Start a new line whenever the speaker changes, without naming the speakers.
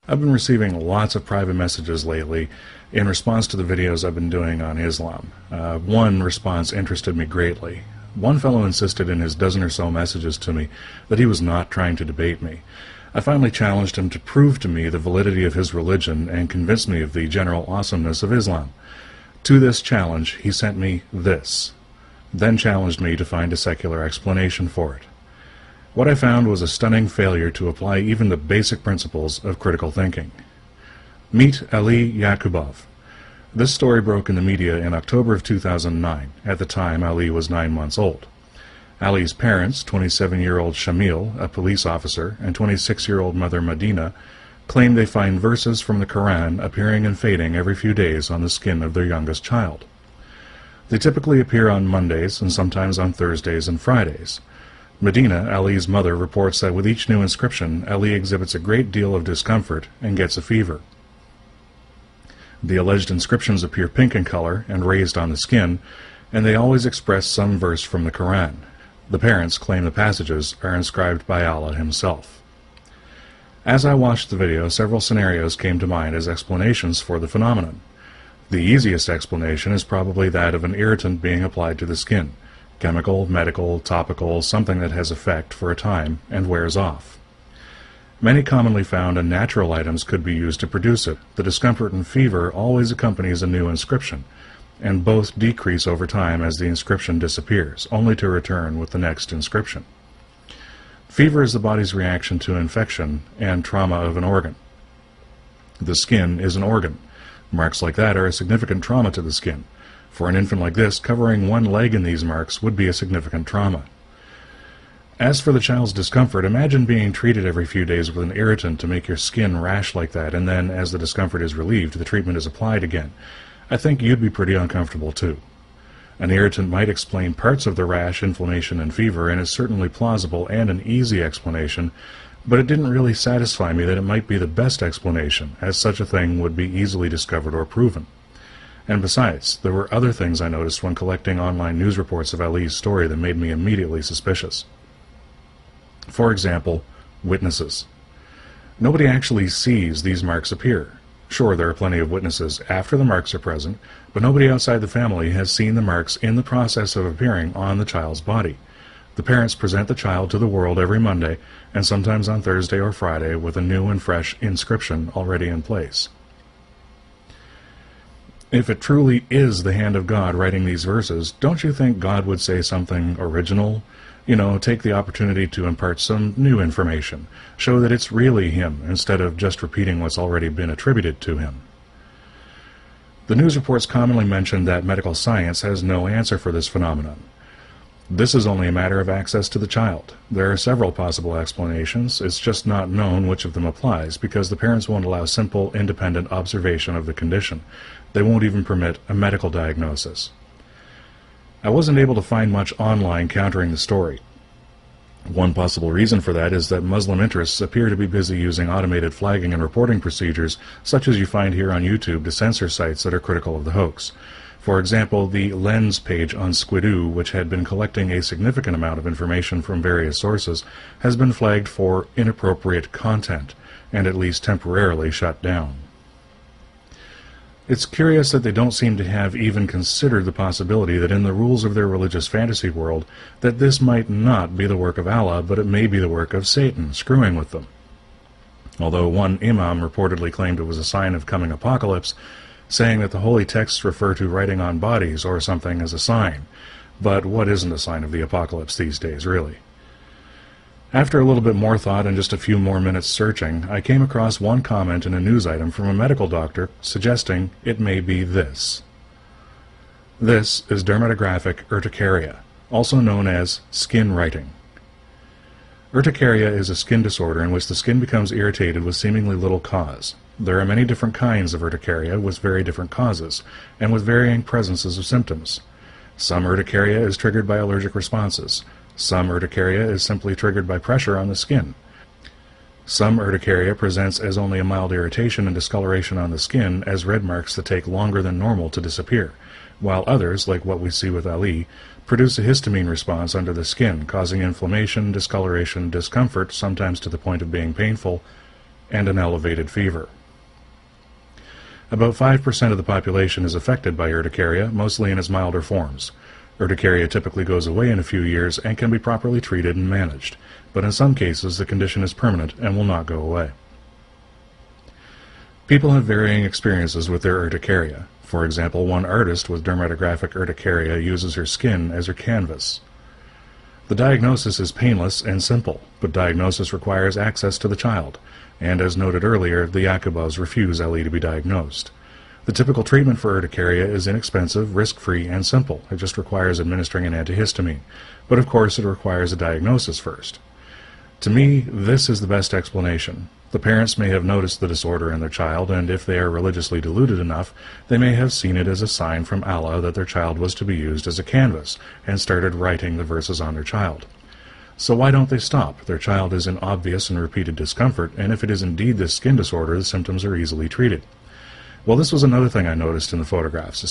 I've been receiving lots of private messages lately in response to the videos I've been doing on Islam. One response interested me greatly. One fellow insisted in his dozen or so messages to me that he was not trying to debate me. I finally challenged him to prove to me the validity of his religion and convince me of the general awesomeness of Islam. To this challenge, he sent me this, then challenged me to find a secular explanation for it. What I found was a stunning failure to apply even the basic principles of critical thinking. Meet Ali Yakubov. This story broke in the media in October of 2009. At the time, Ali was 9 months old. Ali's parents, 27-year-old Shamil, a police officer, and 26-year-old mother Medina, claim they find verses from the Quran appearing and fading every few days on the skin of their youngest child. They typically appear on Mondays and sometimes on Thursdays and Fridays. Medina, Ali's mother, reports that with each new inscription, Ali exhibits a great deal of discomfort and gets a fever. The alleged inscriptions appear pink in color and raised on the skin, and they always express some verse from the Quran. The parents claim the passages are inscribed by Allah himself. As I watched the video, several scenarios came to mind as explanations for the phenomenon. The easiest explanation is probably that of an irritant being applied to the skin. Chemical, medical, topical, something that has effect for a time and wears off. Many commonly found and natural items could be used to produce it. The discomfort and fever always accompanies a new inscription, and both decrease over time as the inscription disappears, only to return with the next inscription. Fever is the body's reaction to infection and trauma of an organ. The skin is an organ. Marks like that are a significant trauma to the skin. For an infant like this, covering one leg in these marks would be a significant trauma. As for the child's discomfort, imagine being treated every few days with an irritant to make your skin rash like that, and then, as the discomfort is relieved, the treatment is applied again. I think you'd be pretty uncomfortable too. An irritant might explain parts of the rash, inflammation, and fever, and is certainly plausible and an easy explanation, but it didn't really satisfy me that it might be the best explanation, as such a thing would be easily discovered or proven. And besides, there were other things I noticed when collecting online news reports of Ali's story that made me immediately suspicious. For example, witnesses. Nobody actually sees these marks appear. Sure, there are plenty of witnesses after the marks are present, but nobody outside the family has seen the marks in the process of appearing on the child's body. The parents present the child to the world every Monday, and sometimes on Thursday or Friday, with a new and fresh inscription already in place. If it truly is the hand of God writing these verses, don't you think God would say something original? You know, take the opportunity to impart some new information. Show that it's really Him, instead of just repeating what's already been attributed to Him. The news reports commonly mention that medical science has no answer for this phenomenon. This is only a matter of access to the child. There are several possible explanations. It's just not known which of them applies, because the parents won't allow simple, independent observation of the condition. They won't even permit a medical diagnosis. I wasn't able to find much online countering the story. One possible reason for that is that Muslim interests appear to be busy using automated flagging and reporting procedures, such as you find here on YouTube, to censor sites that are critical of the hoax. For example, the Lens page on Squidoo, which had been collecting a significant amount of information from various sources, has been flagged for inappropriate content, and at least temporarily shut down. It's curious that they don't seem to have even considered the possibility that in the rules of their religious fantasy world, that this might not be the work of Allah, but it may be the work of Satan, screwing with them. Although one imam reportedly claimed it was a sign of coming apocalypse, saying that the holy texts refer to writing on bodies or something as a sign. But what isn't a sign of the apocalypse these days, really? After a little bit more thought and just a few more minutes searching, I came across one comment in a news item from a medical doctor suggesting it may be this. This is dermatographic urticaria, also known as skin writing. Urticaria is a skin disorder in which the skin becomes irritated with seemingly little cause. There are many different kinds of urticaria with very different causes, and with varying presences of symptoms. Some urticaria is triggered by allergic responses. Some urticaria is simply triggered by pressure on the skin. Some urticaria presents as only a mild irritation and discoloration on the skin as red marks that take longer than normal to disappear, while others, like what we see with Ali, produce a histamine response under the skin, causing inflammation, discoloration, discomfort, sometimes to the point of being painful, and an elevated fever. About 5% of the population is affected by urticaria, mostly in its milder forms. Urticaria typically goes away in a few years and can be properly treated and managed, but in some cases the condition is permanent and will not go away. People have varying experiences with their urticaria. For example, one artist with dermatographic urticaria uses her skin as her canvas. The diagnosis is painless and simple, but diagnosis requires access to the child, and as noted earlier, the Yakubovs refuse LE to be diagnosed. The typical treatment for urticaria is inexpensive, risk-free, and simple. It just requires administering an antihistamine, but of course it requires a diagnosis first. To me, this is the best explanation. The parents may have noticed the disorder in their child, and if they are religiously deluded enough, they may have seen it as a sign from Allah that their child was to be used as a canvas, and started writing the verses on their child. So why don't they stop? Their child is in obvious and repeated discomfort, and if it is indeed this skin disorder, the symptoms are easily treated. Well, this was another thing I noticed in the photographs, especially